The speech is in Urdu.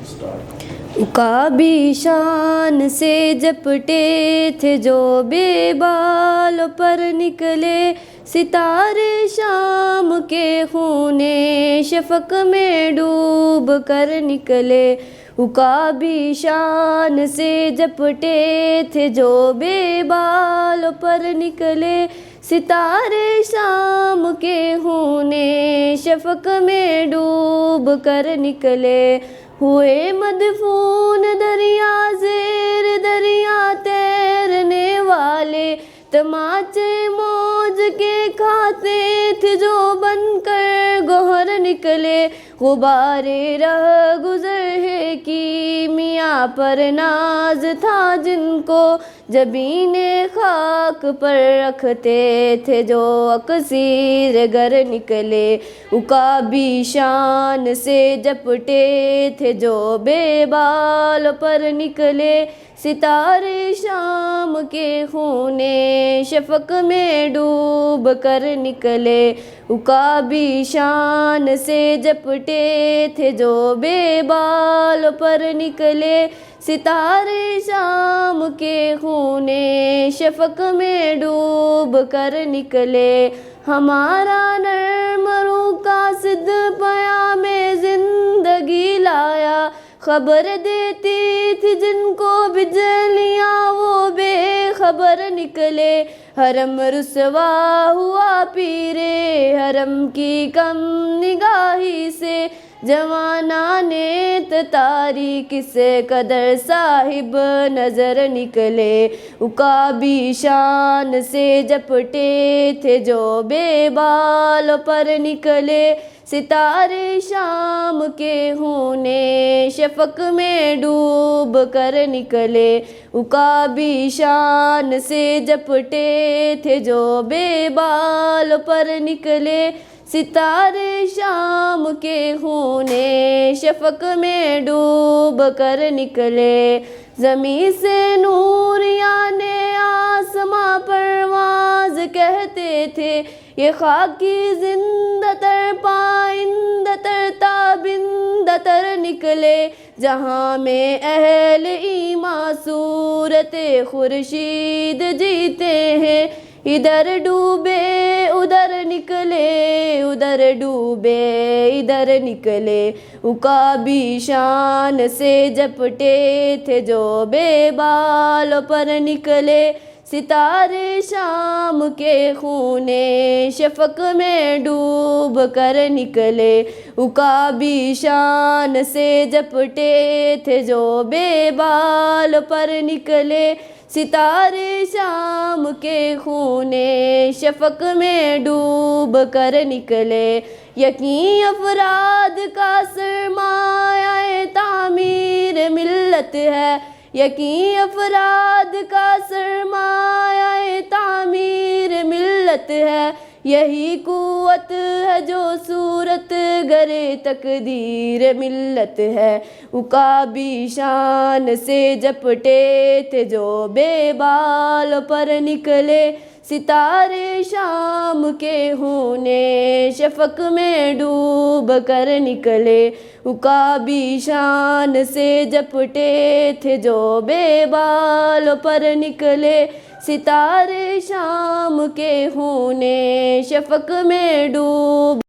عقابی شان سے جپٹے تھے جو بے بال پر نکلے ستارے شام کے خون شفق میں ڈوب کر نکلے عقابی شان سے جپٹے تھے جو بے بال پر نکلے ستارے شام کے خون شفق میں ڈوب کر نکلے ہوئے مدفون دریا زیر دریا تیرنے والے تماچے موج کے کھاتے تھے جو بن کر گوہر نکلے غبار رہ گزر ہے کیمیا پر ناز تھا جن کو جبین خاک پر رکھتے تھے جو اکسیر گر نکلے عقابی شان سے جپٹے تھے جو بے بال پر نکلے ستارے شام کے خون شفق میں ڈوب کر نکلے عقابی شان سے جپٹے تھے جو بے بال پر نکلے ستارے شام کے خون شفق میں ڈوب کر نکلے ہمارا نرم روح قاصد پیام زندگی لایا خبر دیتی تھی جن کو بجلیاں وہ بے خبر نکلے حرم رسوا ہوا پیرے حرم کی کم نگاہی سے جوانان تتاری کس قدر صاحب نظر نکلے عقابی شان سے جپٹے تھے جو بے بال پر نکلے ستارے شام کے خون شفق میں ڈوب کر نکلے عقابی شان سے جپٹے تھے جو بے بال پر نکلے ستارے شام کے خون شفق میں ڈوب کر نکلے زمیں سے نوریان آسماں پرواز کہتے تھے یہ خاکی زندہ تر پائندہ تر تابندہ تر نکلے جہاں میں اہل ایمان صورت خورشید جیتے ہیں ادھر ڈوبے ادھر نکلے ادھر ڈوبے ادھر نکلے عقابی شان سے جپٹے تھے جو بے بال پر نکلے ستارے شام کے خون شفق میں ڈوب کر نکلے عقابی شان سے جپٹے تھے جو بے بال پر نکلے ستارے شام کے خون شفق میں ڈوب کر نکلے یقین افراد کا سرمایہ تعمیر ملت ہے یقین افراد کا سرمایہ تعمیر ملت ہے یہی قوت ہے جو صورت گرے تقدیر ملت ہے عقابی شان سے جپٹے تھے جو بے بال پر نکلے ستارے شام کے خون شفق میں ڈوب کر نکلے عقابی شان سے جپٹے تھے جو بے بال پر نکلے ستارے شام کے خون شفق میں ڈوب